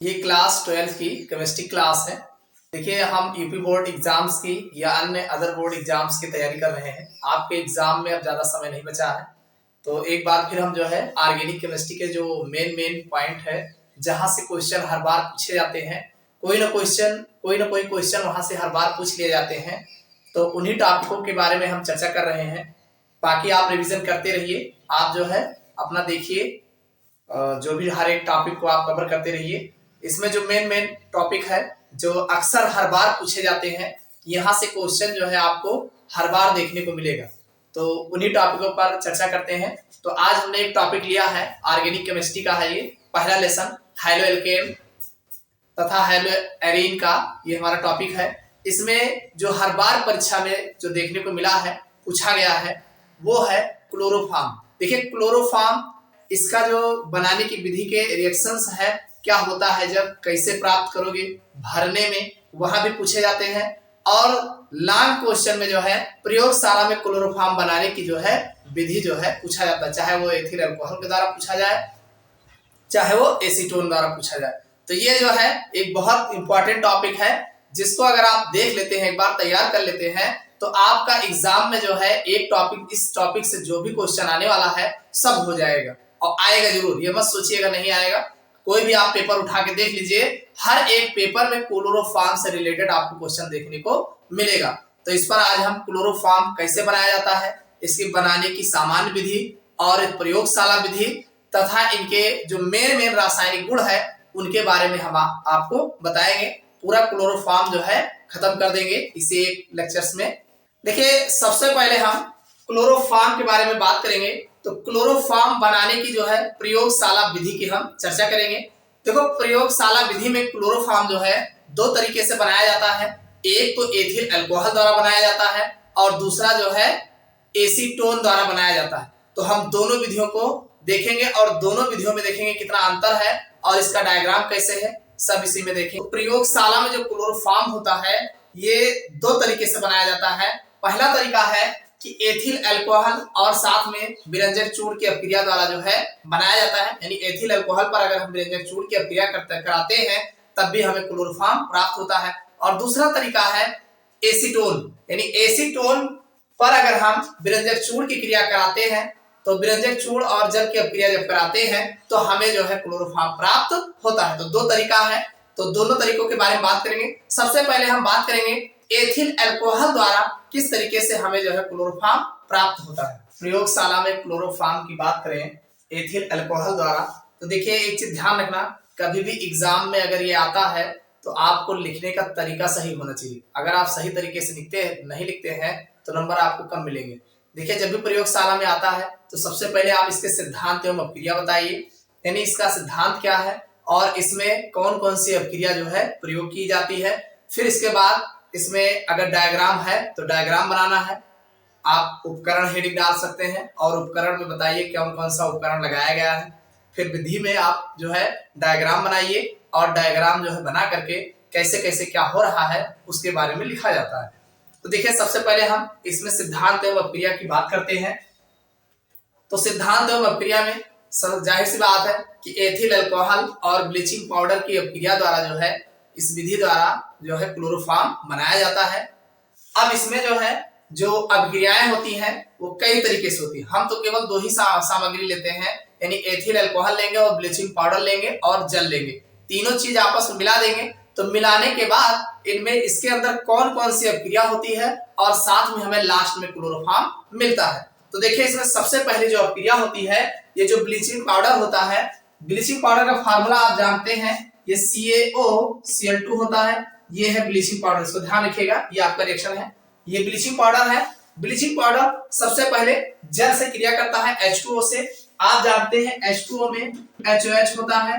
ये क्लास 12 की chemistry class है। देखिए, हम यूपी बोर्ड एग्जाम्स की या अन्य अदर बोर्ड एग्जाम्स की तैयारी कर रहे हैं। आपके एग्जाम में अब ज़्यादा समय नहीं बचा है, तो एक बार फिर हम जो है ऑर्गेनिक केमिस्ट्री के जो मेन पॉइंट है, जहाँ से क्वेश्चन हर बार पूछे जाते हैं, कोई ना कोई क्वेश्चन वहाँ से हर बार पूछ लिए जाते हैं, तो उन्हीं टॉपिकों के बारे में हम चर्चा कर रहे हैं। बाकी आप रिविजन करते रहिए, आप जो है अपना देखिए, जो भी हर एक टॉपिक को आप कवर करते रहिए। इसमें जो मेन टॉपिक है जो अक्सर हर बार पूछे जाते हैं, यहाँ से क्वेश्चन जो है आपको हर बार देखने को मिलेगा, तो उन्हीं टॉपिकों पर चर्चा करते हैं। तो आज हमने एक टॉपिक लिया है, ऑर्गेनिक केमिस्ट्री का है ये पहला लेसन, हैलो एल्केन तथा हैलो एरीन का ये हमारा टॉपिक है। इसमें जो हर बार परीक्षा में जो देखने को मिला है, पूछा गया है, वो है क्लोरोफॉर्म। देखिए, क्लोरोफॉर्म इसका जो बनाने की विधि के रिएक्शंस है, क्या होता है, जब कैसे प्राप्त करोगे, भरने में वहां भी पूछे जाते हैं। और लॉन्ग क्वेश्चन में जो है प्रयोगशाला में क्लोरोफॉर्म बनाने की जो है विधि जो है पूछा जाता है, चाहे वो एथिल अल्कोहल के द्वारा पूछा जाए, चाहे वो एसीटोन द्वारा पूछा जाए। तो ये जो है एक बहुत इंपॉर्टेंट टॉपिक है, जिसको अगर आप देख लेते हैं, एक बार तैयार कर लेते हैं, तो आपका एग्जाम में जो है एक टॉपिक, इस टॉपिक से जो भी क्वेश्चन आने वाला है सब हो जाएगा, और आएगा जरूर, ये मत सोचिएगा नहीं आएगा। कोई भी आप पेपर उठा के देख लीजिए, हर एक पेपर में क्लोरोफॉर्म से रिलेटेड आपको क्वेश्चन देखने को मिलेगा। तो इस पर आज हम क्लोरोफॉर्म कैसे बनाया जाता है, इसके बनाने की सामान्य विधि और प्रयोगशाला विधि तथा इनके जो मेन रासायनिक गुण है, उनके बारे में हम आपको बताएंगे। पूरा क्लोरोफॉर्म जो है खत्म कर देंगे इसे एक लेक्चर्स में। देखिए, सबसे पहले हम क्लोरोफॉर्म के बारे में बात करेंगे। तो क्लोरोफॉर्म बनाने की जो है प्रयोगशाला विधि की हम चर्चा करेंगे। देखो, प्रयोगशाला विधि में क्लोरोफॉर्म जो है दो तरीके से बनाया जाता है। एक तो एथिल अल्कोहल द्वारा बनाया जाता है, और दूसरा जो है एसीटोन द्वारा बनाया जाता है। तो हम दोनों विधियों को देखेंगे, और दोनों विधियों में देखेंगे कितना अंतर है और इसका डायग्राम कैसे है, सब इसी में देखेंगे। प्रयोगशाला में जो क्लोरोफॉर्म होता है, ये दो तरीके से बनाया जाता है। पहला तरीका है कि एथिल अल्कोहल और साथ में विरंजक चूर्ण की अपक्रिया द्वारा जो है बनाया जाता है। यानी एथिल अल्कोहल पर अगर हम विरंजक चूर्ण की अपक्रिया कराते हैं, तब भी हमें क्लोरोफॉर्म प्राप्त होता है। और दूसरा तरीका है एसीटोन, यानी एसीटोन पर अगर हम विरंजक चूर्ण की क्रिया कराते हैं, तो विरंजक चूर्ण और जल की अपक्रिया जब कराते हैं, तो हमें जो है क्लोरोफॉर्म प्राप्त होता है। तो दो तरीका है, तो दोनों तरीकों के बारे में बात करेंगे। सबसे पहले हम बात करेंगे एथिल अल्कोहल द्वारा किस तरीके से हमें जो है क्लोरोफॉर्म प्राप्त होता है। प्रयोगशाला में क्लोरोफॉर्म की बात करें एथिल अल्कोहल द्वारा, तो देखिए एक चीज ध्यान रखना, कभी भी एग्जाम में अगर ये आता है तो आपको लिखने का तरीका सही होना चाहिए। अगर आप सही तरीके से नहीं लिखते हैं तो नंबर आपको कम मिलेंगे। देखिए, जब भी प्रयोगशाला में आता है तो सबसे पहले आप इसके सिद्धांत एवं अपक्रिया बताइए, यानी इसका सिद्धांत क्या है और इसमें कौन कौन सी अपक्रिया जो है प्रयोग की जाती है। फिर इसके बाद इसमें अगर डायग्राम है तो डायग्राम बनाना है। आप उपकरण हेडिंग डाल सकते हैं और उपकरण में बताइए कौन कौन सा उपकरण लगाया गया है। फिर विधि में आप जो है डायग्राम बनाइए, और डायग्राम जो है बना करके कैसे कैसे क्या हो रहा है उसके बारे में लिखा जाता है। तो देखिए, सबसे पहले हम इसमें सिद्धांत एवं अपक्रिया की बात करते हैं। तो सिद्धांत एवं अपक्रिया में जाहिर सी बात है कि एथिल अल्कोहल और ब्लीचिंग पाउडर की अपक्रिया द्वारा जो है, इस विधि द्वारा जो है क्लोरोफॉर्म बनाया जाता है। अब इसमें जो है जो अपक्रियाएं होती हैं वो कई तरीके से होती है। हम तो केवल दो ही सामग्री लेते हैं, यानी एथिल अल्कोहल लेंगे और ब्लीचिंग पाउडर लेंगे और जल लेंगे, तीनों चीज आपस में मिला देंगे। तो मिलाने के बाद इनमें इसके अंदर कौन कौन सी अपक्रिया होती है और साथ में हमें लास्ट में क्लोरोफॉर्म मिलता है। तो देखिए, इसमें सबसे पहले जो अपक्रिया होती है, ये जो ब्लीचिंग पाउडर होता है, ब्लीचिंग पाउडर का फार्मूला आप जानते हैं, ये CaOCl2 होता है। ये है ब्लीचिंग पाउडर, इसको ध्यान रखिएगा, ये आपका रिएक्शन है, ये ब्लीचिंग पाउडर है। ब्लीचिंग पाउडर सबसे पहले जल से क्रिया करता है H2O से। आप जानते हैं H2O में HOH होता है,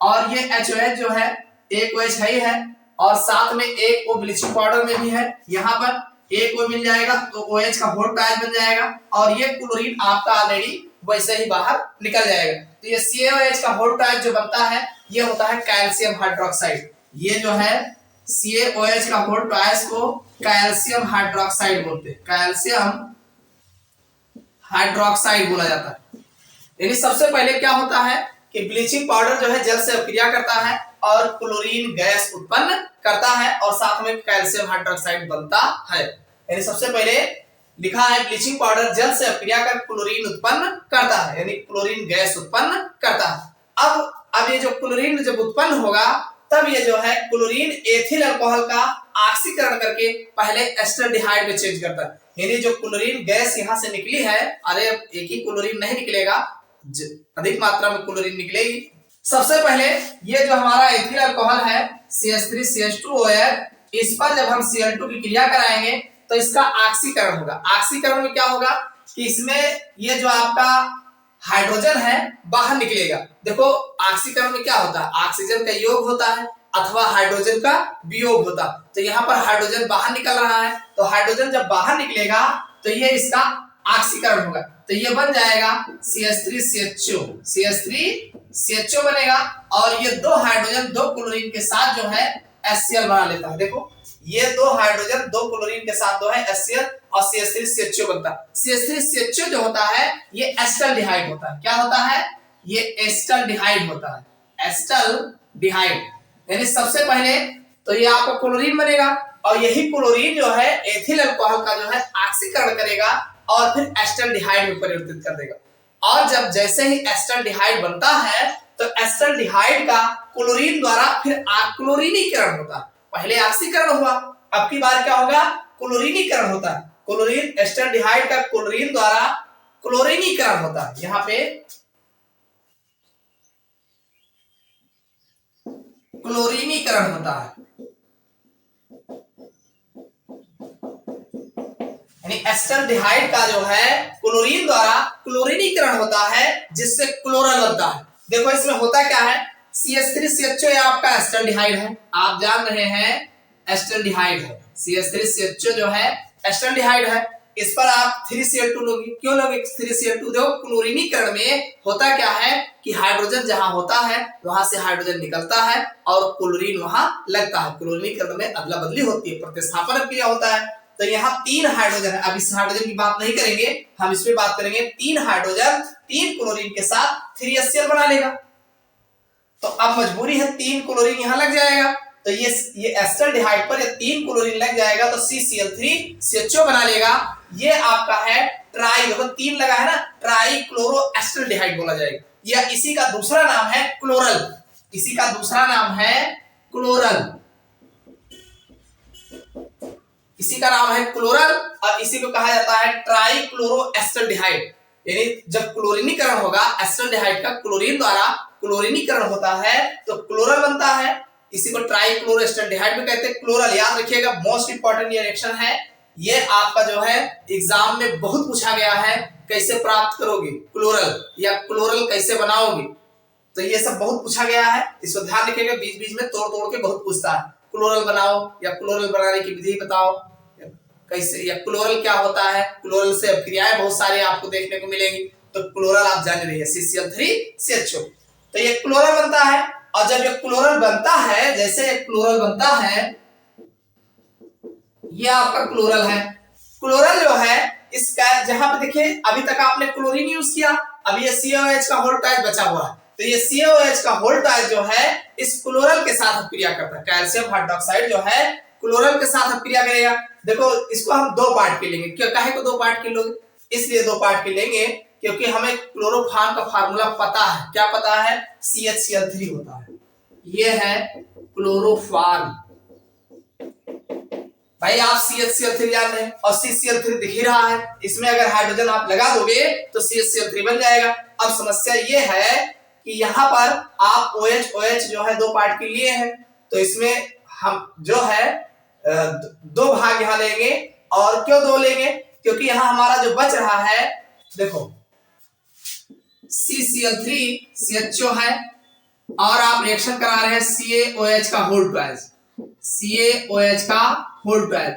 और ये HOH जो है एक OH है ही है, और साथ में एक O ब्लीचिंग पाउडर में भी है। यहाँ पर एक O मिल जाएगा तो OH का होल ट्रायल बन जाएगा, और ये क्लोरीन आपका ऑलरेडी वैसे ही बाहर निकल जाएगा। तो ये CaOH का होल ट्रायल जो बनता है, ये होता है कैल्शियम हाइड्रोक्साइड। ये जो है CaOH का होल ट्रायल को कैल्शियम हाइड्रोक्साइड बोलते हैं, कैल्शियम हाइड्रोक्साइड बोला जाता है। यानी सबसे पहले क्या होता है कि ब्लीचिंग पाउडर जो है जल से अपक्रिया करता है, और क्लोरीन गैस उत्पन्न करता है और साथ में कैल्शियम हाइड्रोक्साइड बनता है। यानी सबसे पहले लिखा है ब्लीचिंग पाउडर जल से अपक्रिया कर क्लोरीन उत्पन्न करता है, यानी क्लोरीन गैस उत्पन्न करता है। अब ये जो क्लोरीन जब उत्पन्न होगा तब ये जो है क्लोरीन एथिल अल्कोहल का ऑक्सीकरण करके पहले एस्टल्डिहाइड में चेंज करता है। यानी जो क्लोरीन गैस यहाँ से निकली है, अरे एक ही क्लोरीन नहीं निकलेगा, अधिक मात्रा में क्लोरीन निकलेगी। सबसे पहले ये जो हमारा एथिल अल्कोहल है CH3CH2OH, इस पर जब हम Cl2 की क्रिया कराएंगे तो इसका ऑक्सीकरण होगा। ऑक्सीकरण में क्या होगा कि इसमें ये जो आपका हाइड्रोजन है बाहर निकलेगा। देखो ऑक्सीकरण में क्या होता है, ऑक्सीजन का योग होता है अथवा हाइड्रोजन का वियोग होता है। तो यहाँ पर हाइड्रोजन बाहर निकल रहा है, तो हाइड्रोजन जब बाहर निकलेगा तो ये इसका ऑक्सीकरण होगा, तो ये बन जाएगा CH3CHO, CH3CHO बनेगा और ये दो हाइड्रोजन दो क्लोरीन के साथ जो है HCl बना लेता है। देखो ये दो हाइड्रोजन दो क्लोरीन के साथ जो है HCl और CH3CHO बनता है। CH3CHO जो होता है ये एस्टल्डिहाइड होता है। क्या होता है, ये एस्टल्डिहाइड होता है, एस्टल्डिहाइड। यानी सबसे पहले तो ये आपका क्लोरीन बनेगा और यही क्लोरीन जो है एथिल अल्कोहल का जो है ऑक्सीकरण करेगा और फिर एस्टल्डिहाइड में परिवर्तित कर देगा। और जब जैसे ही एस्टल्डिहाइड बनता है तो एस्टल्डिहाइड का क्लोरीन द्वारा फिर क्लोरीनीकरण होता है। पहले ऑक्सीकरण हुआ, अब की बार क्या होगा, क्लोरीनीकरण होता है। क्लोरीन एस्टल्डिहाइड का क्लोरीन द्वारा क्लोरीनीकरण होता है। यहाँ पे क्लोरीनीकरण होता है, यानी एस्टल्डिहाइड का जो है क्लोरीन द्वारा क्लोरीनीकरण होता है जिससे क्लोरल बनता है। देखो इसमें होता क्या है, CH3CHO आपका एस्टल्डिहाइड है, आप जान रहे हैं एस्टल्डिहाइड है, CH3CHO जो है एस्टल्डिहाइड है। इस पर आप 3Cl2 लोगे, क्यों लोगे 3Cl2? देखो क्लोरीनीकरण में होता क्या है कि हाइड्रोजन जहां होता है वहां से हाइड्रोजन निकलता है और क्लोरीन वहां लगता है। क्लोरीनीकरण में अदला बदली होती है, प्रतिस्थापन क्रिया होता है। तो यहाँ 3 हाइड्रोजन है, अब इस हाइड्रोजन की बात नहीं करेंगे, हम इस पे बात करेंगे। 3 हाइड्रोजन 3 क्लोरीन के साथ 3HCl बना लेगा। तो अब मजबूरी है 3 क्लोरीन यहाँ लग जाएगा, तो ये एस्टल्डिहाइड पर ये 3 क्लोरीन लग जाएगा तो CCl3CHO बना लेगा। ये आपका है ट्राई, देखो 3 लगा है ना, ट्राई क्लोरो एस्टल्डिहाइड बोला जाएगा। या इसी का दूसरा नाम है क्लोरल, इसी का दूसरा नाम है क्लोरल, इसी का नाम है क्लोरल और इसी को कहा जाता है ट्राई क्लोरो एस्टल्डिहाइड। यानी जब क्लोरीनीकरण होगा एस्टल्डिहाइड का क्लोरीन द्वारा क्लोरीनीकरण होता है तो क्लोरल बनता है, इसी को ट्राई क्लोरो एस्टल्डिहाइड भी कहते हैं। क्लोरल याद रखिएगा, मोस्ट इंपॉर्टेंट ये रिएक्शन है। ये आपका जो है एग्जाम में बहुत पूछा गया है, कैसे प्राप्त करोगे क्लोरल या क्लोरल कैसे बनाओगे, तो ये सब बहुत पूछा गया है, इसको ध्यान रखिएगा। बीच बीच में तोड़ तोड़ के बहुत पूछता है, क्लोरल बनाओ या क्लोरल बनाने की विधि बताओ कैसे, या क्लोरल क्या होता है, क्लोरल से क्रियाएं बहुत सारी आपको देखने को मिलेंगी। तो क्लोरल आप जान रही है CCl3CHO, तो ये क्लोरल बनता है। और जब ये क्लोरल बनता है, जैसे ये क्लोरल बनता है, ये आपका क्लोरल है। क्लोरल जो है इसका जहां पे देखिए अभी तक आपने क्लोरीन यूज किया, अभी ये COH का वोल्टाइज बचा हुआ है, तो ये COH का वोल्टाइज जो है इस क्लोरल के साथ क्रिया करता है। कैल्शियम हाइड्रोक्साइड जो है क्लोरल के साथ क्रिया करेगा। देखो इसको हम 2 पार्ट के लेंगे, क्यों काहे को 2 पार्ट के लोगे, इसलिए 2 पार्ट के लेंगे क्योंकि हमें क्लोरोफॉर्म का फार्मूला पता है। क्या पता है, CHCl3 होता है, ये है क्लोरोफॉर्म। भाई आप CHCl3 जान रहे हैं और CCl3 दिख ही रहा है, इसमें अगर हाइड्रोजन आप लगा दोगे तो CHCl3 बन जाएगा। अब समस्या ये है कि यहाँ पर आप OH जो है 2 पार्ट के लिए है, तो इसमें हम जो है 2 भाग यहाँ लेंगे। और क्यों 2 लेंगे, क्योंकि यहाँ हमारा जो बच रहा है, देखो CCl3CHO है और आप रिएक्शन करा रहे हैं CaOH का होल ट्वाइस, CaOH का होल ट्वाइस,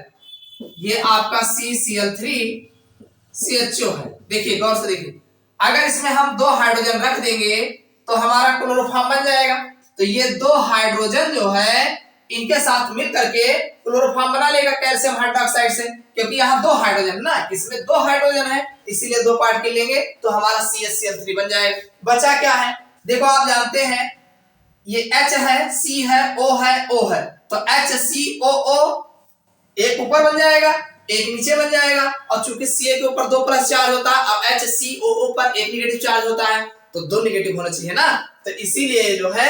ये आपका CCl3CHO है। देखिए गौर से देखिए, अगर इसमें हम 2 हाइड्रोजन रख देंगे तो हमारा क्लोरोफॉर्म बन जाएगा। तो ये 2 हाइड्रोजन जो है इनके साथ मिल करके क्लोरोफॉर्म बना लेगा कैल्शियम हाइड्रोक्साइड से, क्योंकि यहाँ 2 हाइड्रोजन ना, इसमें 2 हाइड्रोजन है, इसीलिए 2 पार्ट के लेंगे तो हमारा CHCl3 बन जाएगा। बचा क्या है, देखो आप जानते हैं ये H है, C है, O है, O है, तो HCOO एक ऊपर बन जाएगा, एक नीचे बन जाएगा, और चूंकि Ca के ऊपर 2 प्लस चार्ज होता है, अब HCOO पर एक निगेटिव चार्ज होता है, तो 2 निगेटिव होना चाहिए ना, तो इसीलिए जो है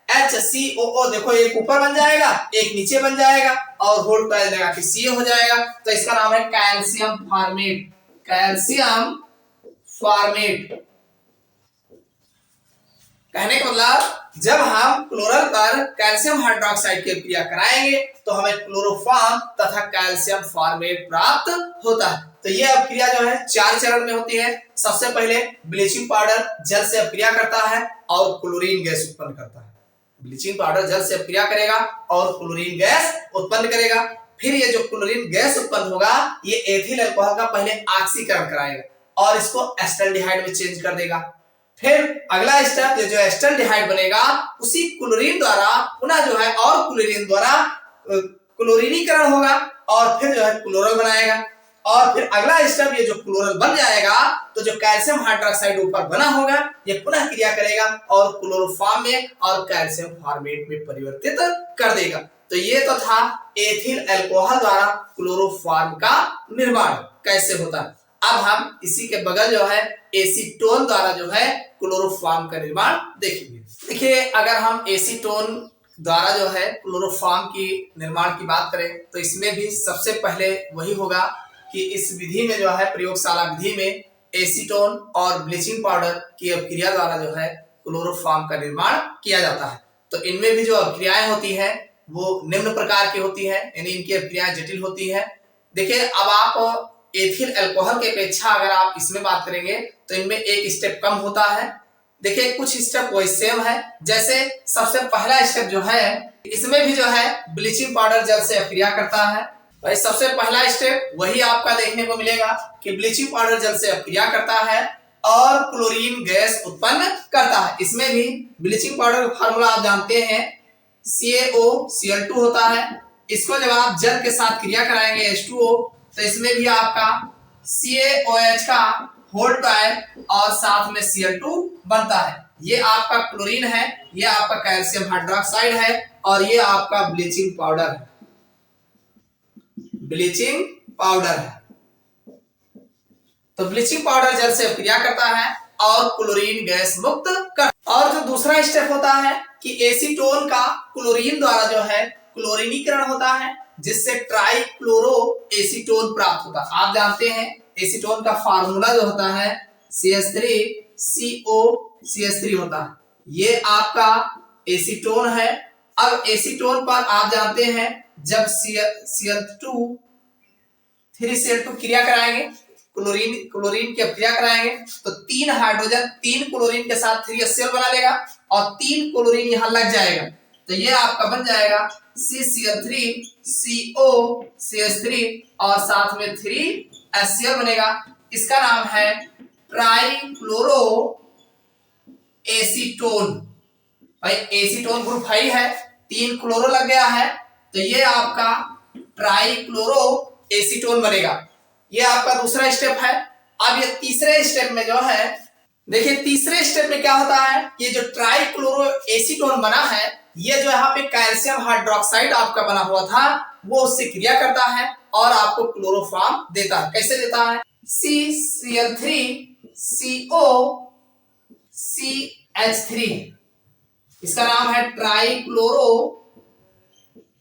HCOO देखो एक ऊपर बन जाएगा, एक नीचे बन जाएगा, और होल्ड कर लगा कि Ca हो जाएगा, तो इसका नाम है कैल्शियम फॉर्मेट। कैल्शियम फॉर्मेट कहने का मतलब जब हम क्लोरल पर कैल्शियम हाइड्रोक्साइड की क्रिया कराएंगे तो हमें क्लोरोफॉर्म तथा कैल्शियम फॉर्मेट प्राप्त होता है। तो ये अभिक्रिया जो है 4 चरण में होती है। सबसे पहले ब्लीचिंग पाउडर जल से अभिक्रिया करता है और क्लोरीन गैस उत्पन्न करता है। ब्लीचिंग पाउडर जल से अभिक्रिया करेगा और क्लोरीन गैस उत्पन्न करेगा। फिर ये जो क्लोरीन गैस उत्पन्न होगा ये एथिल अल्कोहल का पहले ऑक्सीकरण कराएगा और इसको एस्टल्डिहाइड में चेंज कर देगा। फिर अगला स्टेप जो एस्टल्डिहाइड बनेगा उसी क्लोरीन द्वारा पुनः जो है और क्लोरीन द्वारा क्लोरीनीकरण होगा और फिर जो है क्लोरल बनाएगा। और फिर अगला स्टेप ये जो क्लोरल बन जाएगा तो जो कैल्शियम हाइड्रोक्साइड ऊपर बना होगा ये पुनः क्रिया करेगा और क्लोरोफॉर्म में और कैल्शियम फॉर्मेट में परिवर्तित कर देगा। तो ये तो था एथिल अल्कोहल द्वारा क्लोरोफॉर्म का निर्माण कैसे होता है। अब हम इसी के बगल जो है एसीटोन द्वारा जो है क्लोरोफॉर्म का निर्माण देखेंगे। देखिए अगर हम एसीटोन द्वारा जो है क्लोरोफॉर्म की निर्माण की बात करें तो इसमें भी सबसे पहले वही होगा कि इस विधि में जो है प्रयोगशाला विधि में एसीटोन और ब्लीचिंग पाउडर की अभिक्रिया द्वारा जो है क्लोरोफॉर्म का निर्माण किया जाता है। तो इनमें भी जो अभिक्रियाएं होती है वो निम्न प्रकार की होती है, यानी इनकी अभिक्रियाएं जटिल होती है। देखिए अब आप एथिल अल्कोहल की अपेक्षा अगर आप इसमें बात करेंगे तो इनमें एक स्टेप कम होता है। देखिए कुछ स्टेप वही सेम है। जैसे सबसे पहला स्टेप जो है इसमें भी जो है ब्लीचिंग पाउडर जल से अभिक्रिया करता है। भाई सबसे पहला स्टेप वही आपका देखने को मिलेगा कि ब्लीचिंग पाउडर जल से अभिक्रिया करता है और क्लोरीन गैस उत्पन्न करता है। इसमें भी ब्लीचिंग पाउडर का फार्मूला आप जानते हैं CaOCl2 होता है। इसको जब आप जल के साथ क्रिया कराएंगे H2O तो इसमें भी आपका CaOH का होल्ड है और साथ में Cl2 बनता है। ये आपका क्लोरीन है, ये आपका कैल्शियम हाइड्रोक्साइड है और ये आपका ब्लीचिंग पाउडर है। ब्लीचिंग पाउडर है तो ब्लीचिंग पाउडर जल से अभिक्रिया करता है और क्लोरीन गैस मुक्त कर। और जो दूसरा स्टेप होता है कि एसीटोन का क्लोरीन द्वारा जो है क्लोरीनीकरण होता है जिससे ट्राइक्लोरो एसीटोन प्राप्त होता है। आप जानते हैं एसीटोन का फार्मूला जो होता है CH3CO CH3 होता है। ये आपका एसीटोन है। अब एसीटोन पर आप जानते हैं जब Cl2 3Cl2 क्रिया कराएंगे क्लोरीन की क्रिया कराएंगे तो 3 हाइड्रोजन 3 क्लोरीन के साथ 3HCl बना लेगा और 3 क्लोरीन यहां लग जाएगा तो ये आपका बन जाएगा CCl3 CO CH3 और साथ में 3HCl बनेगा। इसका नाम है ट्राइक्लोरो एसीटोन। भाई एसीटोन ग्रुप हाई है, 3 क्लोरो लग गया है तो ये आपका ट्राइक्लोरो एसीटोन बनेगा। ये आपका दूसरा स्टेप है। अब ये तीसरे स्टेप में जो है देखिए तीसरे स्टेप में क्या होता है ये जो ट्राइक्लोरो एसीटोन बना है ये जो यहाँ पे कैल्शियम हाइड्रोक्साइड आपका बना हुआ था वो उससे क्रिया करता है और आपको क्लोरोफॉर्म देता है। कैसे देता है CCl3 CO CH3 इसका नाम है ट्राइक्लोरो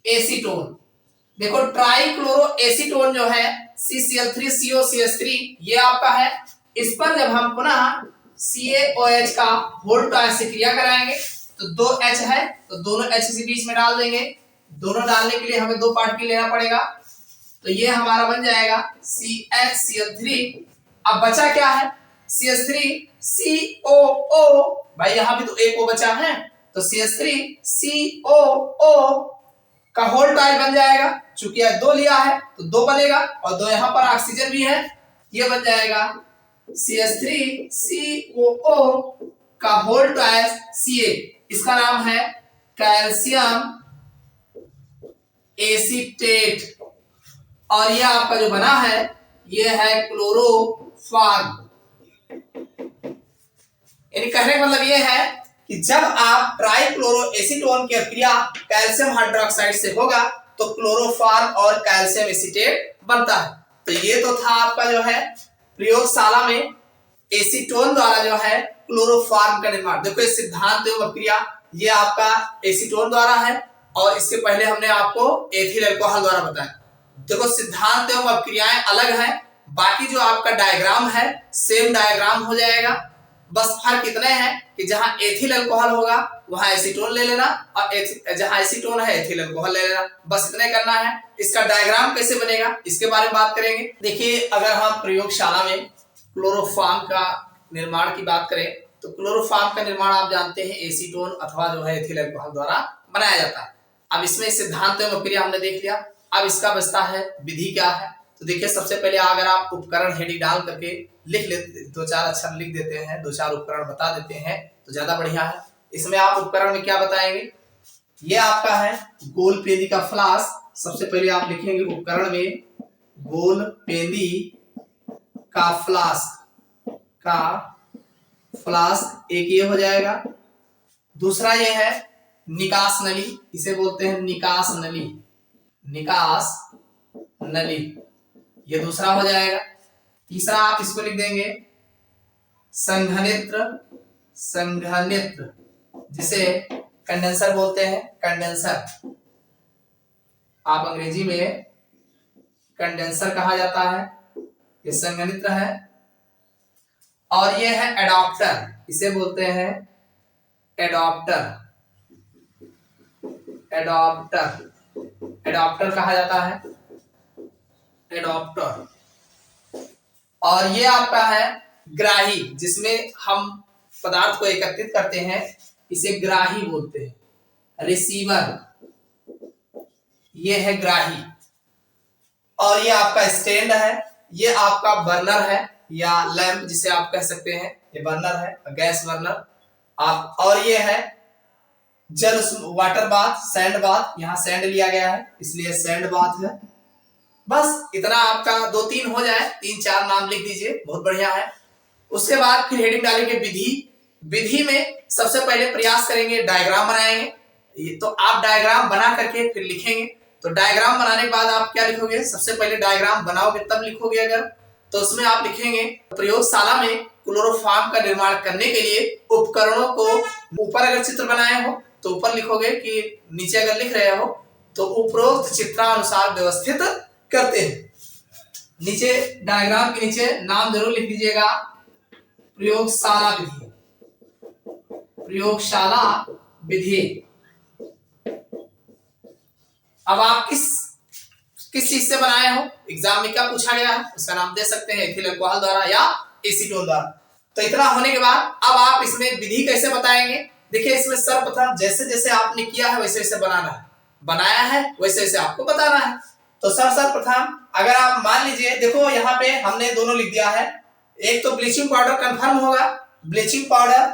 एसीटोन। देखो ट्राइक्लोरो एसीटोन जो है CCl3 CO CH3 ये आपका है। इस पर जब हम पुनः CaOH का होल्ड से क्रिया कराएंगे तो 2H है तो दोनों H से बीच में डाल देंगे। दोनों डालने के लिए हमें 2 पार्टिकल लेना पड़ेगा तो ये हमारा बन जाएगा CHCl3। अब बचा क्या है CH3 COO। भाई यहां भी तो एक O बचा है तो CH3 COO का होल्ड टाइप बन जाएगा। चूंकि 2 लिया है तो 2 बनेगा और 2 यहां पर ऑक्सीजन भी है ये बन जाएगा CH3 COO का होल्ड टाइप Ca। इसका नाम है कैल्शियम एसीटेट और ये आपका जो बना है ये है क्लोरोफॉर्म। यानी कहने का मतलब ये है कि जब आप ट्राइक्लोरोएसीटोन की क्रिया कैल्शियम हाइड्रोक्साइड से होगा तो क्लोरोफॉर्म और कैल्शियम एसीटेट बनता है। तो ये तो था आपका जो है प्रयोगशाला में एसीटोन द्वारा जो है क्लोरोफॉर्म का निर्माण। देखो ये सिद्धांत एवं क्रिया ये आपका एसीटोन द्वारा है और इसके पहले हमने आपको एथिल अल्कोहल द्वारा बताया। देखो सिद्धांत एवं अपक्रियाएं अलग है, बाकी जो आपका डायग्राम है सेम डायग्राम हो जाएगा। बस फर्क इतने हैं कि जहां एथिल अल्कोहल होगा वहां एसीटोन ले लेना और जहां एसीटोन है एथिल अल्कोहल ले लेना, बस इतने करना है। इसका डायग्राम कैसे बनेगा इसके बारे में बात करेंगे। देखिए अगर हम प्रयोगशाला में क्लोरोफॉर्म का निर्माण की बात करें तो क्लोरोफॉर्म का निर्माण आप जानते हैं एसीटोन अथवा जो है एथिल अल्कोहल द्वारा बनाया जाता है। अब इसमें सिद्धांत एवं क्रिया हमने देख लिया, अब इसका बचता है विधि क्या है। तो देखिए सबसे पहले अगर आप उपकरण हेडिंग डाल करके लिख लेते, दो चार अक्षर लिख देते हैं, दो चार उपकरण बता देते हैं तो ज्यादा बढ़िया है। इसमें आप उपकरण में क्या बताएंगे, ये आपका है गोल पेंदी का फ्लास्क। सबसे पहले आप लिखेंगे उपकरण में गोल पेंदी का फ्लास्क एक ये हो जाएगा। दूसरा ये है निकास नली, इसे बोलते हैं निकास नली, ये दूसरा हो जाएगा। तीसरा आप इसको लिख देंगे संघनित्र, जिसे कंडेंसर बोलते हैं, कंडेंसर आप अंग्रेजी में कंडेंसर कहा जाता है, ये संघनित्र है। और ये है एडॉप्टर, इसे बोलते हैं एडॉप्टर कहा जाता है, एडॉप्टर। और ये आपका है ग्राही, जिसमें हम पदार्थ को एकत्रित करते हैं, इसे ग्राही बोलते हैं। रिसीवर, ये है ग्राही। और ये आपका स्टैंड है, ये आपका बर्नर है या लैंप जिसे आप कह सकते हैं, ये बर्नर है, गैस बर्नर आप। और ये है जल वाटर बाथ, सैंड बाथ, यहाँ सैंड लिया गया है इसलिए सैंड बाथ है। बस इतना आपका 2-3 हो जाए, 3-4 नाम लिख दीजिए, बहुत बढ़िया है। उसके बाद फिर हेडिंग डालेंगे विधि में सबसे पहले प्रयास करेंगे डायग्राम बनाएंगे। तो आप डायग्राम बना करके फिर लिखेंगे। तो डायग्राम बनाने के बाद आप क्या लिखोगे, सबसे पहले डायग्राम बनाओगे तब लिखोगे अगर, तो उसमें आप लिखेंगे प्रयोगशाला में क्लोरोफॉर्म का निर्माण करने के लिए उपकरणों को, ऊपर अगर चित्र बनाए हो तो ऊपर लिखोगे कि नीचे अगर लिख रहे हो तो उपरोक्त चित्रानुसार व्यवस्थित करते हैं। नीचे डायग्राम के नीचे नाम जरूर लिख दीजिएगा, प्रयोगशाला विधि। अब आप किस चीज से बनाए हो, एग्जाम में क्या पूछा गया है उसका नाम दे सकते हैं, एथिल अल्कोहल द्वारा या एसीटोन द्वारा। तो इतना होने के बाद अब आप इसमें विधि कैसे बताएंगे। देखिए इसमें सर्वप्रथम जैसे जैसे आपने किया है वैसे वैसे बनाया है वैसे वैसे आपको बताना है। तो सर्वप्रथम अगर आप मान लीजिए, देखो यहाँ पे हमने दोनों लिख दिया है, एक तो ब्लीचिंग पाउडर कंफर्म होगा, ब्लीचिंग पाउडर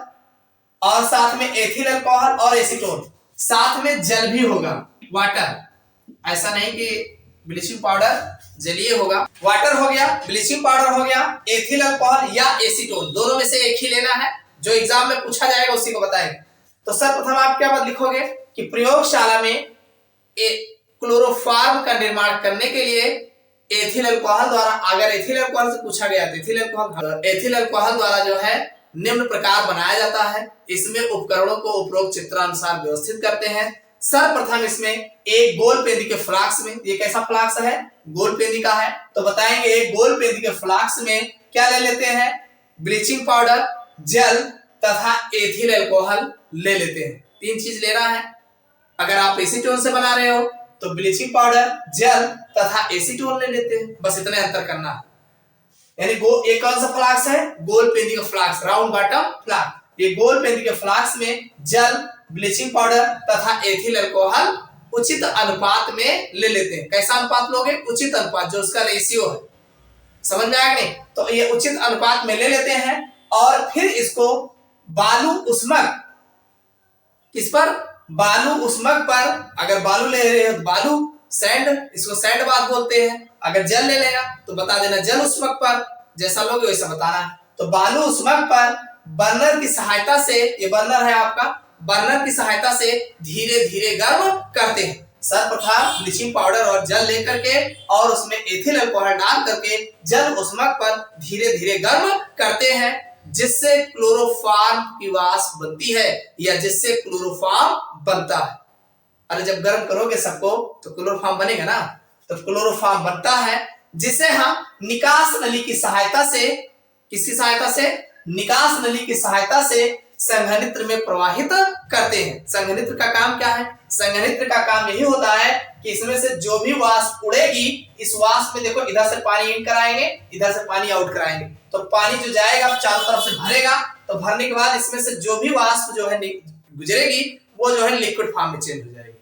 और साथ में एथिल अल्कोहल और एसीटोन, साथ में जल भी होगा, वाटर। ऐसा नहीं कि ब्लीचिंग पाउडर जलीय होगा, वाटर हो गया, ब्लीचिंग पाउडर हो गया, एथिल अल्कोहल या एसीटोन, दोनों में से एक ही लेना है, जो एग्जाम में पूछा जाएगा उसी को बताएंगे। तो सर्वप्रथम आप क्या बात लिखोगे कि प्रयोगशाला में क्लोरोफॉर्म का निर्माण करने के लिए एथिल अल्कोहल द्वारा, अगर एथिल अल्कोहल से पूछा गया तो एथिल अल्कोहल द्वारा जो है निम्न प्रकार बनाया जाता है। इसमें उपकरणों को उपरोक्त चित्रानुसार व्यवस्थित करते हैं। सर्वप्रथम इसमें एक गोल पेंदी के फ्लास्क में, ये कैसा फ्लास्क है, गोल पेंदी का है, तो बताएंगे एक गोल पेंदी के फ्लास्क में क्या ले लेते हैं, ब्लीचिंग पाउडर, जल तथा एथिल अल्कोहल ले लेते हैं। 3 चीज लेना है। अगर आप एसीटोन से बना रहे हो तो ब्लीचिंग पाउडर, जल तथा एसीटोन ले लेते हैं, बस इतने अंतर करना है। यानी एक कौन सा फ्लास्क है, गोल पेंदी का फ्लास्क, राउंड बॉटम फ्लास्क। ये गोल पेंदी के फ्लास्क में जल, ब्लीचिंग पाउडर तथा एथिल अल्कोहल उचित अनुपात में ले लेते हैं। कैसा अनुपात लोगे, उचित अनुपात, जो उसका रेशियो है, समझ में आया नहीं। तो ये उचित अनुपात में ले लेते हैं और फिर इसको बालू उस्मक, किस पर, बालू उस्मक पर, अगर बालू ले रहे हो तो बालू, सैंड, इसको सैंड बात बोलते हैं। अगर जल ले लेगा तो बता देना जल उस्मक पर, जैसा लोगे वैसा बताना। तो बालू उस्मक पर बर्नर की सहायता से, ये बर्नर है आपका, बर्नर की सहायता से धीरे धीरे गर्म करते हैं। सर्वप्रथम ब्लीचिंग पाउडर और जल लेकर के और उसमें एथिल अल्कोहल डाल करके जल उष्मक पर धीरे धीरे गर्म करते हैं, जिससे क्लोरोफॉर्म की वाष्प बनती है या जिससे क्लोरोफॉर्म बनता है। अरे जब गर्म करोगे सबको तो क्लोरोफॉर्म बनेगा ना, तो क्लोरोफॉर्म बनता है, जिसे हम निकास नली की सहायता से, किसकी सहायता से, निकास नली की सहायता से संघनित्र में प्रवाहित करते हैं। संघनित्र का काम क्या है? संघनित्र का काम यही होता है कि इसमें से जो भी वाष्प उड़ेगी, इस वाष्प में देखो इधर से पानी इन कराएंगे, इधर से पानी आउट कराएंगे, तो पानी जो जाएगा चारों तरफ से भरेगा, तो भरने के बाद इसमें से जो भी वाष्प जो है गुजरेगी वो जो है लिक्विड फॉर्म में चेंज हो जाएगी।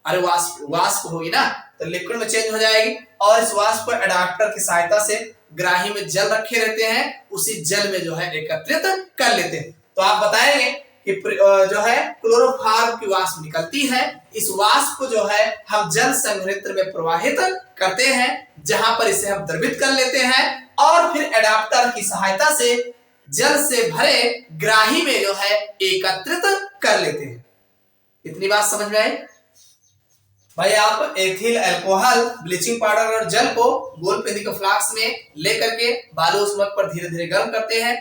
अरे वाष्प होगी ना, तो लिक्विड में चेंज हो जाएगी और इस वाष्प को एडाप्टर की सहायता से ग्राही में जल रखे रहते हैं, उसी जल में जो है एकत्रित कर लेते हैं। तो आप बताएंगे कि जो है क्लोरोफॉर्म की वाष्प निकलती है, इस वाष्प को जो है हम जल संघनित्र में प्रवाहित करते हैं, जहां पर इसे हम द्रवित कर लेते हैं और फिर एडाप्टर की सहायता से जल से भरे ग्राही में जो है एकत्रित कर लेते हैं। इतनी बात समझ में आई? भाई आप एथिल अल्कोहल, ब्लीचिंग पाउडर और जल को गोल पेंदी के फ्लास्क में लेकर के बालू उष्मक पर धीरे धीरे गर्म करते हैं,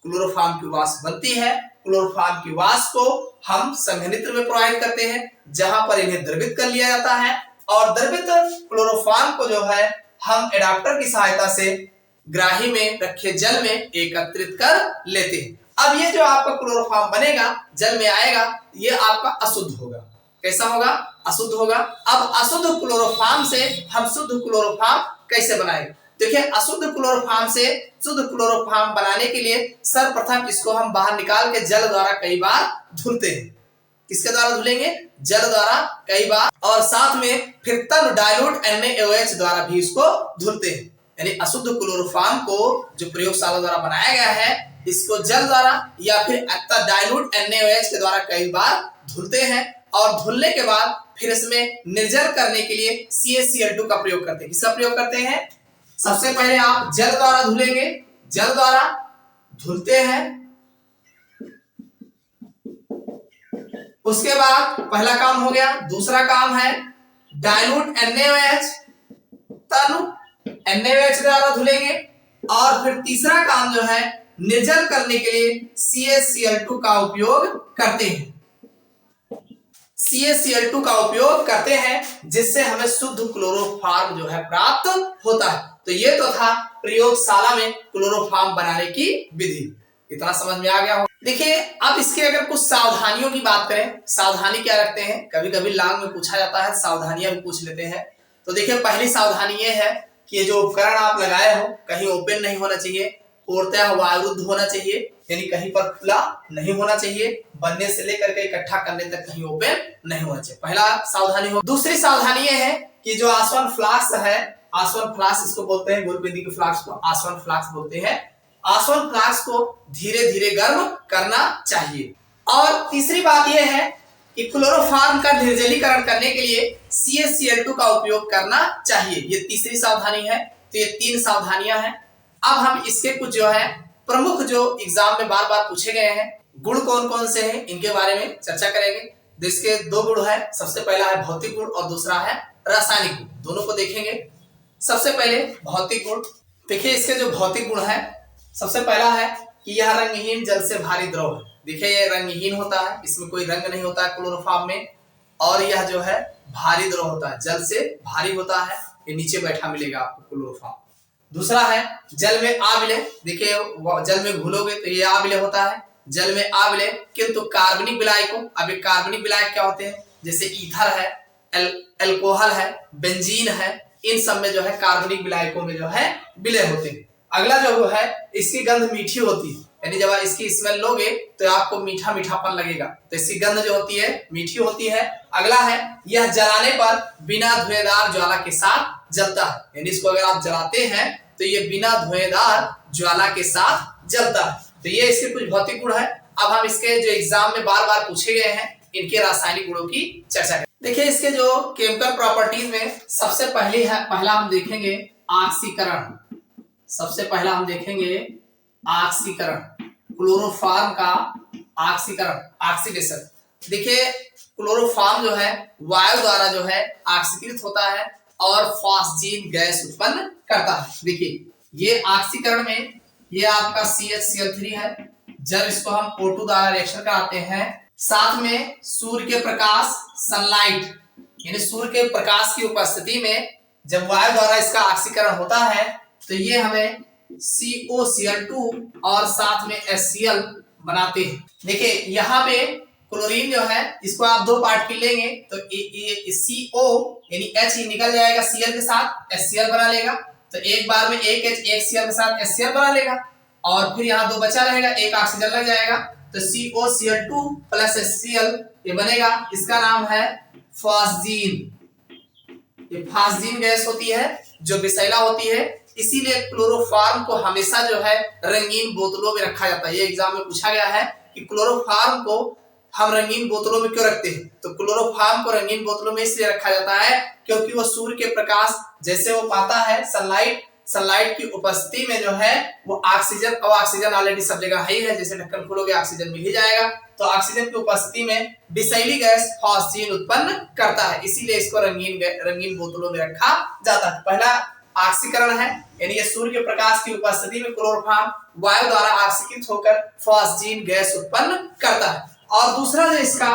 क्लोरोफॉर्म की वाष्प बनती है। क्लोरोफॉर्म की वाष्प को हम संघनित्र में प्रवाहित करते हैं, जहां पर इन्हें द्रवित कर लिया जाता है और द्रवित क्लोरोफॉर्म को जो है हम एडाप्टर की सहायता से ग्राही में रखे जल में एकत्रित कर लेते हैं। अब ये जो आपका क्लोरोफॉर्म बनेगा, जल में आएगा, ये आपका अशुद्ध होगा। कैसा होगा? अशुद्ध होगा। अब अशुद्ध क्लोरोफॉर्म से हम शुद्ध क्लोरोफॉर्म कैसे बनाएंगे? देखिए, अशुद्ध क्लोरोफॉर्म से शुद्ध क्लोरोफॉर्म बनाने के लिए सर्वप्रथम इसको हम बाहर निकाल के जल द्वारा कई बार धुलते हैं। किसके द्वारा धुलेंगे? जल द्वारा कई बार, और साथ में फिर तब डाइल्यूट NaOH द्वारा भी इसको धुलते हैं। यानी अशुद्ध क्लोरोफॉर्म को जो प्रयोगशाला द्वारा बनाया गया है, इसको जल द्वारा या फिर डाइल्यूट NaOH के द्वारा कई बार धुलते हैं और धुलने के बाद फिर इसमें निर्जल करने के लिए CaCl2 का प्रयोग करते हैं। किसका प्रयोग करते हैं? सबसे पहले आप जल द्वारा धुलेंगे, जल द्वारा धुलते हैं, उसके बाद पहला काम हो गया। दूसरा काम है डाइल्यूट NaOH, तब NaOH द्वारा धुलेंगे और फिर तीसरा काम जो है निर्जल करने के लिए CaCl2 का उपयोग करते हैं। CaCl2 का उपयोग करते हैं, जिससे हमें शुद्ध क्लोरोफॉर्म जो है प्राप्त होता है। तो ये तो था प्रयोगशाला में क्लोरोफॉर्म बनाने की विधि। इतना समझ में आ गया हो? देखिए, अब इसके अगर कुछ सावधानियों की बात करें, सावधानी क्या रखते हैं, कभी कभी लॉन्ग में पूछा जाता है, सावधानियां भी पूछ लेते हैं। तो देखिए, पहली सावधानी ये है कि ये जो उपकरण आप लगाए हो कहीं ओपन नहीं होना चाहिए, पूर्णतः वायुरुद्ध होना चाहिए, यानी कहीं पर खुला नहीं होना चाहिए, बनने से लेकर के इकट्ठा करने तक कहीं ओपन नहीं होना चाहिए। पहला सावधानी हो। दूसरी सावधानी ये है कि जो आसवन फ्लास्क है, आसवन फ्लास्क इसको बोलते हैं, गोलपेंदी के फ्लास्क को आसवन फ्लास्क बोलते हैं, आसवन फ्लास्क को धीरे धीरे गर्म करना चाहिए। और तीसरी बात यह है कि क्लोरोफॉर्म का निर्जलीकरण करने के लिए CaCl2 का उपयोग करना चाहिए। ये तीसरी सावधानी है। तो ये 3 सावधानियां हैं। अब हम इसके कुछ जो है प्रमुख जो एग्जाम में बार बार पूछे गए हैं गुण कौन कौन से हैं, इनके बारे में चर्चा करेंगे। इसके 2 गुण है, सबसे पहला है भौतिक गुण और दूसरा है रासायनिक गुण, दोनों को देखेंगे। सबसे पहले भौतिक गुण। देखिए, इसके जो भौतिक गुण है, सबसे पहला है कि यह रंगहीन जल से भारी द्रव है। देखिए, ये रंगहीन होता है, इसमें कोई रंग नहीं होता है क्लोरोफॉर्म में, और यह जो है भारी द्रव होता है, जल से भारी होता है। ये नीचे बैठा मिलेगा आपको क्लोरोफॉर्म। दूसरा है जल में आविलय। देखिए, जल में घुलोगे तो ये आविलय होता है, जल में आविलय, किंतु कार्बनिक विलायकों, अब ये कार्बनिक विलायक क्या होते हैं, जैसे ईथर है, अल्कोहल है, बेंजीन है, इन सब में जो है कार्बनिक विलायकों में जो है विलय होते हैं। अगला जो है, इसकी गंध मीठी होती है, यानी जब आप इसकी स्मेल लोगे तो आपको मीठा मीठापन लगेगा, तो इसकी गंध जो होती है मीठी होती है। अगला है, यह जलाने पर बिना धुएंदार ज्वाला के साथ जलता है, यानी इसको अगर आप जलाते हैं तो ये बिना धुएंदार ज्वाला के साथ जलता है। तो ये इसके कुछ भौतिक गुण है। अब हम इसके जो एग्जाम में बार बार पूछे गए हैं, इनके रासायनिक गुणों की चर्चा करें। देखिए, इसके जो केमिकल प्रॉपर्टीज में सबसे पहला हम देखेंगे ऑक्सीकरण। सबसे पहला हम देखेंगे ऑक्सीकरण। क्लोरोफॉर्म का ऑक्सीकरण, ऑक्सीडेशन। देखिए क्लोरोफॉर्म जो है वायु द्वारा जो है ऑक्सीकृत होता है और फॉस्जीन गैस उत्पन्न करता है। देखिए ये ऑक्सीकरण में ये आपका CH Cl3 है। जब इसको हम O2 द्वारा रिएक्शन कराते हैं, साथ में सूर्य के प्रकाश, सनलाइट, यानी सूर्य के प्रकाश की उपस्थिति में जब वायु द्वारा इसका ऑक्सीकरण होता है तो ये हमें COCl2 और साथ में HCl बनाते हैं। देखिए यहाँ पे क्लोरीन जो है इसको आप दो पार्ट की लेंगे तो CO यानी H निकल जाएगा Cl के साथ, HCl बना लेगा। तो एक बार में एक H एक Cl के साथ HCl बना लेगा और फिर यहाँ दो बचा रहेगा, एक ऑक्सीजन लग जाएगा तो COCl2 प्लस HCl ये बनेगा। इसका नाम है फॉस्जीन। ये फॉस्जीन गैस होती है जो विषैला होती है, इसीलिए क्लोरोफॉर्म को हमेशा जो है रंगीन बोतलों में रखा जाता है। ये एग्जाम में पूछा गया है कि क्लोरोफॉर्म को हम रंगीन बोतलों में क्यों रखते हैं। तो क्लोरोफॉर्म को रंगीन बोतलों में इसलिए रखा जाता है क्योंकि वो सूर्य के प्रकाश जैसे वो पाता है, सनलाइट की उपस्थिति में जो है वो ऑक्सीजन, और ऑक्सीजन ऑलरेडी सब जगह है ही है, जैसे ढक्कन खोलोगे ऑक्सीजन मिल ही जाएगा। तो ऑक्सीजन की उपस्थिति में विषैली गैस फॉस्जीन उत्पन्न करता है, इसीलिए इसको रंगीन बोतलों में रखा जाता है। पहला ऑक्सीकरण है, यानी ये सूर्य के प्रकाश की उपस्थिति में क्लोरोफॉर्म वायु द्वारा ऑक्सीकृत होकर फॉस्जीन गैस उत्पन्न करता है। और दूसरा जो इसका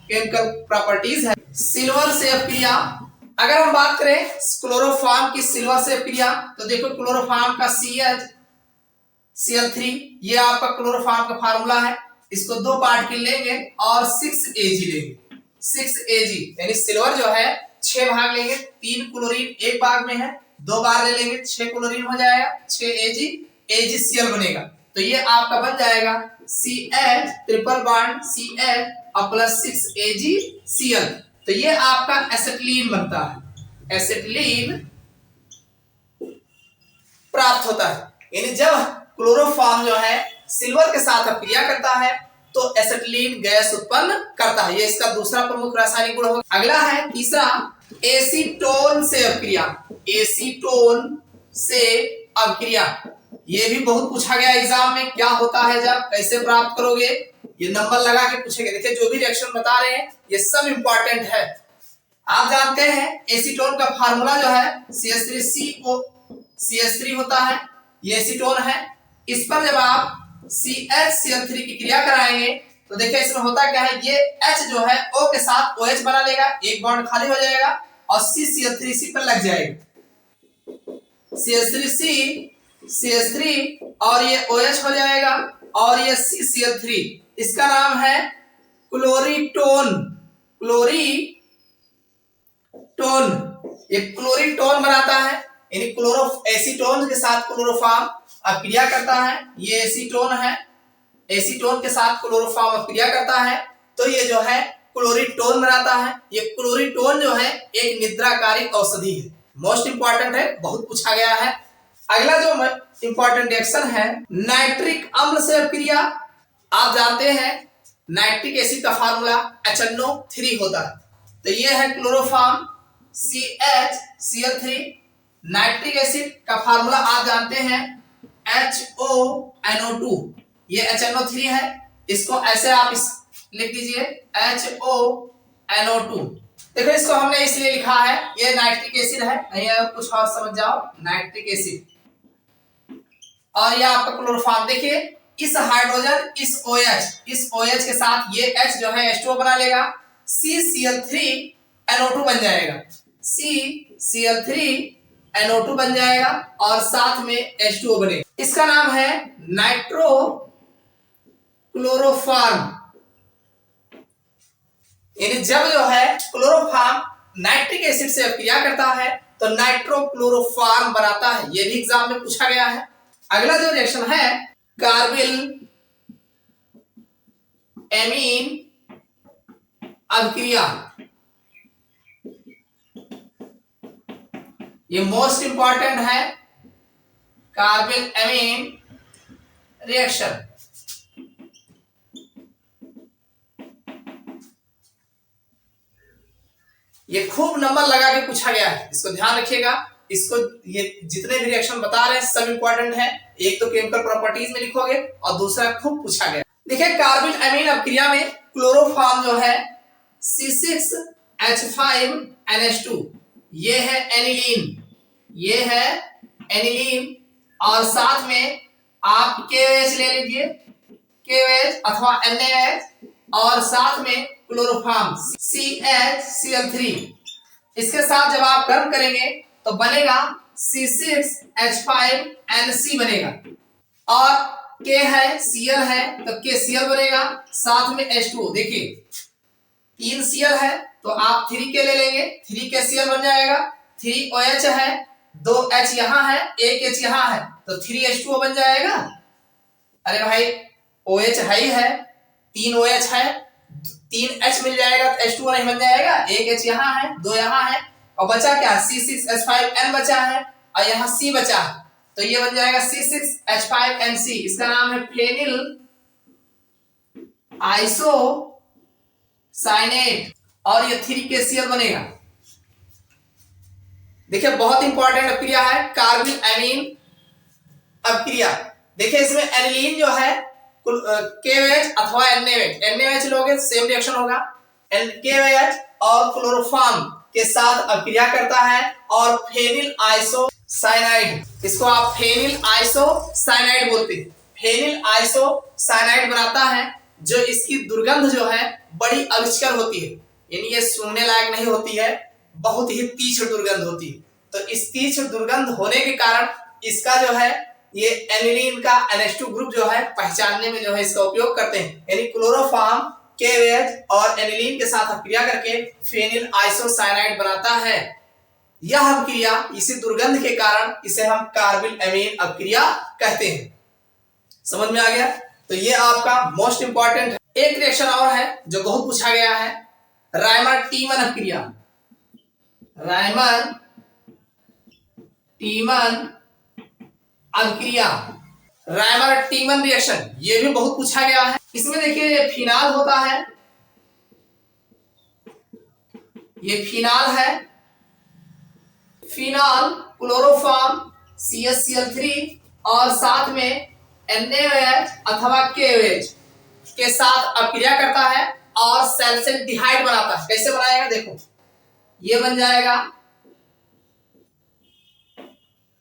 केमिकल प्रॉपर्टीज है, सिल्वर से अपक्रिया। अगर हम बात करें क्लोरोफॉर्म की सिल्वर से अपक्रिया तो देखो क्लोरोफॉर्म का CH ये आपका क्लोरोफॉर्म का फार्मूला है। इसको दो पार्ट की लेंगे और 6Ag लेंगे। 6Ag यानी सिल्वर जो है 6 भाग लेंगे, 3 क्लोरीन एक भाग में है, 2 बार ले लेंगे 6 क्लोरीन हो जाएगा, 6Ag AgCl बनेगा। तो ये आपका बन जाएगा CH ट्रिपल बॉन्ड CH और प्लस 6AgCl। तो ये आपका एसिटिलीन बनता है, एसिटिलीन प्राप्त होता है। यानी जब क्लोरोफॉर्म जो है सिल्वर के साथ अपक्रिया करता है तो एसिटिलीन गैस उत्पन्न करता है। ये इसका दूसरा प्रमुख रासायनिक गुण होगा। अगला है तीसरा, एसीटोन से अपक्रिया। एसीटोन से अपक्रिया ये भी बहुत पूछा गया एग्जाम में, क्या होता है, जब कैसे प्राप्त करोगे, ये नंबर लगा के पूछेंगे। देखिए जो भी रिएक्शन बता रहे हैं ये सब इंपॉर्टेंट है। आप जानते हैं एसीटोन का फार्मूला जो है CH3CO CH3 होता है, ये एसीटोन है। इस पर जब आप CHCl3 की क्रिया कराएंगे तो देखिए इसमें होता क्या है, ये H जो है O के साथ OH बना लेगा, एक बॉन्ड खाली हो जाएगा और CCl3 इसी पर लग जाएगा, CH3 और ये OH हो जाएगा और ये CCl3, इसका नाम है क्लोरीटोन। ये क्लोरीटोन बनाता है, यानी एसीटोन के साथ क्लोरोफॉर्म अपक्रिया करता है। ये एसीटोन है, एसीटोन के साथ क्लोरोफॉर्म अपक्रिया करता है तो ये जो है क्लोरीटोन बनाता है। ये क्लोरीटोन जो है एक निद्राकारी औषधि है, मोस्ट इंपॉर्टेंट है, बहुत पूछा गया है। अगला जो इंपॉर्टेंट रिएक्शन है नाइट्रिक अम्ल से अपक्रिया। आप जानते हैं नाइट्रिक एसिड का फार्मूला HNO3 होता है। तो ये है क्लोरोफॉर्म CHCl3। नाइट्रिक एसिड का फार्मूला आप जानते हैं HONO2, ये HNO3 है। इसको ऐसे आप लिख दीजिए HONO2। देखो इसको हमने इसलिए लिखा है, ये नाइट्रिक एसिड है, नहीं है कुछ और समझ जाओ, नाइट्रिक एसिड। और ये आपका क्लोरोफॉर्म, देखिए इस हाइड्रोजन इस OH के साथ ये H जो है H2O बना लेगा, CCl3NO2 बन जाएगा, CCl3NO2 बन जाएगा और साथ में H2O बनेगा। इसका नाम है नाइट्रो क्लोरोफॉर्म। यानी जब जो है क्लोरोफॉर्म नाइट्रिक एसिड से अपक्रिया करता है तो नाइट्रोक्लोरोफॉर्म बनाता है, ये भी एग्जाम में पूछा गया है। अगला जो रिएक्शन है कार्बिल एमीन अपक्रिया, ये मोस्ट इंपॉर्टेंट है, कार्बिल एमीन रिएक्शन। ये खूब नंबर लगा के पूछा गया है, इसको ध्यान रखिएगा, इसको ये जितने भी रिएक्शन बता रहे हैं सब इंपॉर्टेंट है। एक तो केमिकल प्रॉपर्टीज में लिखोगे और दूसरा खूब पूछा गया। देखिए कार्बिल अमीन अभिक्रिया में क्लोरोफॉर्म जो है C6H5NH2 ये है एनिलीन, ये है एनिलीन और साथ में आप KOH ले लीजिए, KOH अथवा NaOH और साथ में क्लोरोफॉर्म CHCl3। इसके साथ जब आप गर्म करेंगे तो बनेगा C6H5NC बनेगा और K है Cl है तो KCl बनेगा, साथ में H2O। देखिए 3 Cl है तो आप 3K ले लेंगे, 3KCl बन जाएगा। 3OH है, 2H यहाँ है, 1H यहाँ है तो 3H2O बन जाएगा। अरे भाई OH है ही है, 3OH है, 3H मिल जाएगा तो H2O नहीं बन जाएगा। 1H यहाँ है, 2 यहाँ है और बचा क्या C6H5N बचा है और यहाँ C बचा है तो ये बन जाएगा C6H5NC। इसका नाम है फेनिल आइसोसाइनेट और ये 3KCl बनेगा। देखिए बहुत इंपॉर्टेंट अभिक्रिया है कार्बिल अमीन अभिक्रिया। देखिए इसमें एनिलीन जो है KOH अथवा NaOH लोगे सेम रिएक्शन होगा। KOH और क्लोरोफॉर्म के साथ अभिक्रिया करता है और फेनिल आइसोसाइनाइड, इसको आप फेनिल आइसोसाइनाइड बोलते हैं, फेनिल आइसोसाइनाइड बनाता है जो इसकी दुर्गंध जो है बड़ी अरुचिकर होती है, यानी ये सूंघने लायक नहीं होती है, बहुत ही तीक्ष्ण दुर्गंध होती है। तो इस तीक्ष्ण दुर्गंध होने के कारण इसका जो है ये एनिलीन का NH2 ग्रुप जो है पहचानने में जो है इसका उपयोग करते हैं, यानी क्लोरोफॉर्म KOH और एनिलीन के साथ अभिक्रिया करके फेनिल आइसोसाइनाइड बनाता है। यह अभिक्रिया इसी दुर्गंध के कारण इसे हम कार्बिल अमीन अभिक्रिया कहते हैं। समझ में आ गया? तो ये आपका मोस्ट इंपॉर्टेंट है। एक रिएक्शन और है जो बहुत पूछा गया है, रायमर-टीमन अभिक्रिया। रायमर-टीमन अभिक्रिया, रायमर-टीमन रिएक्शन, ये भी बहुत पूछा गया है। इसमें देखिए फिनाल होता है, ये फिनाल है, फिनाल क्लोरोफॉर्म CHCl3 और साथ में NaOH अथवा KOH के साथ अभिक्रिया करता है और सैलिसिल्डिहाइड बनाता है। कैसे बनाएगा देखो, ये बन जाएगा,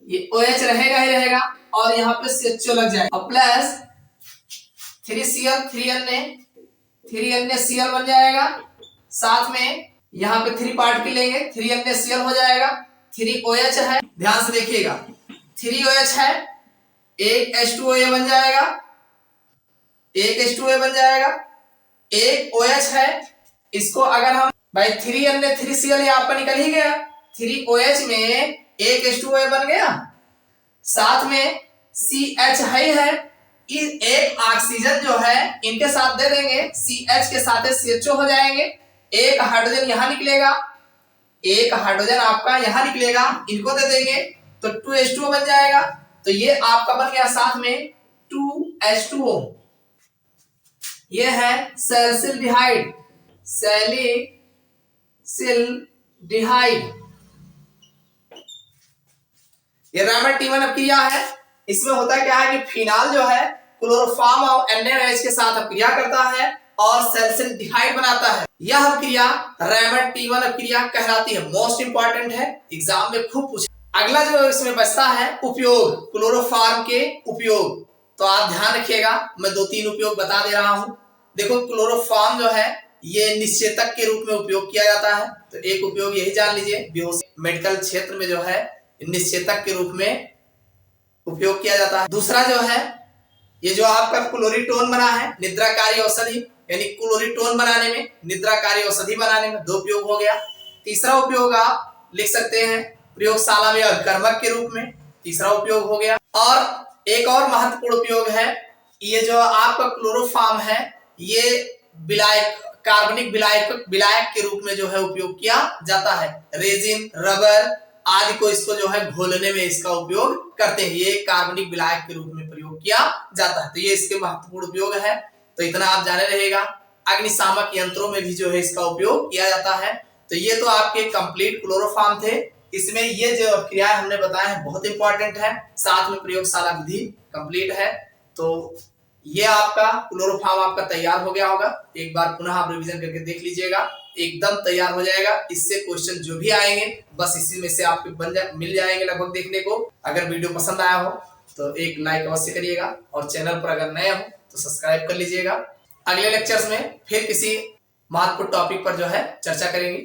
ये OH रहेगा ही रहेगा और यहाँ पे CHO लग जाएगा और प्लस 3Cl 3NaCl बन जाएगा, साथ में यहाँ पे 3 पार्ट की लेंगे, 3NaCl हो जाएगा। 3OH है, ध्यान से देखिएगा, 3OH है, एक H2O बन जाएगा, एक H2O बन जाएगा, एक OH है। इसको अगर हम भाई 3Na3Cl ये आपका निकल ही गया, 3OH में एक H2O बन गया, साथ में CH है, एक ऑक्सीजन जो है इनके साथ दे देंगे, CH के साथ CHO हो जाएंगे, एक हाइड्रोजन यहाँ निकलेगा, एक हाइड्रोजन आपका यहाँ निकलेगा, इनको दे देंगे तो 2H2O बन जाएगा। तो ये आपका बन गया साथ में 2H2O। ये है सैलिसिल्डिहाइड, सैलिसिल्डिहाइड, ये रायमर-टीमन अभिक्रिया है। इसमें होता क्या है कि फिनाल जो है क्लोरोफॉर्म और NaOH के साथ अभिक्रिया करता है और सैलिसिल्डिहाइड बनाता है। यह अभिक्रिया रायमर-टीमन अभिक्रिया कहलाती है। मोस्ट इंपॉर्टेंट है, एग्जाम में खूब पूछा। अगला जो इसमें बचता है उपयोग, क्लोरोफॉर्म के उपयोग, तो आप ध्यान रखिएगा, मैं 2-3 उपयोग बता दे रहा हूं। देखो क्लोरोफॉर्म जो है ये निश्चेतक के रूप में उपयोग किया जाता है, तो एक उपयोग यही जान लीजिए, बेहोशी मेडिकल क्षेत्र में जो है निश्चेतक के रूप में उपयोग किया जाता है। दूसरा जो है ये जो आपका क्लोरिटोन बना है, निद्राकारी औषधि, यानी क्लोरिटोन बनाने में, निद्राकारी औषधि बनाने में 2 उपयोग हो गया। तीसरा उपयोग आप लिख सकते हैं प्रयोगशाला में अभिकर्मक के रूप में, तीसरा उपयोग हो गया। और एक और महत्वपूर्ण उपयोग है, ये जो आपका क्लोरोफॉर्म है ये विलायक, कार्बनिक विलायक के रूप में जो है उपयोग किया जाता है। रेजिन, रबर आदि को इसको जो है घोलने में इसका उपयोग करते हैं, ये कार्बनिक विलायक के रूप में प्रयोग किया जाता है। तो ये इसके महत्वपूर्ण उपयोग है, तो इतना आप जाने रहेगा। अग्निशामक यंत्रों में भी जो है इसका उपयोग किया जाता है। तो ये तो आपके कंप्लीट क्लोरोफॉर्म थे। इसमें ये जो क्रियाएं हमने बताए हैं बहुत इंपॉर्टेंट है, साथ में प्रयोगशाला विधि कंप्लीट है। तो ये आपका क्लोरोफॉर्म आपका तैयार हो गया होगा, एक बार पुनः आप रिवीजन करके देख लीजिएगा, एकदम तैयार हो जाएगा। इससे क्वेश्चन जो भी आएंगे बस इसी में से आपको मिल जाएंगे लगभग देखने को। अगर वीडियो पसंद आया हो तो एक लाइक अवश्य करिएगा और चैनल पर अगर नए हो तो सब्सक्राइब कर लीजिएगा। अगले लेक्चर्स में फिर किसी महत्वपूर्ण टॉपिक पर जो है चर्चा करेंगे।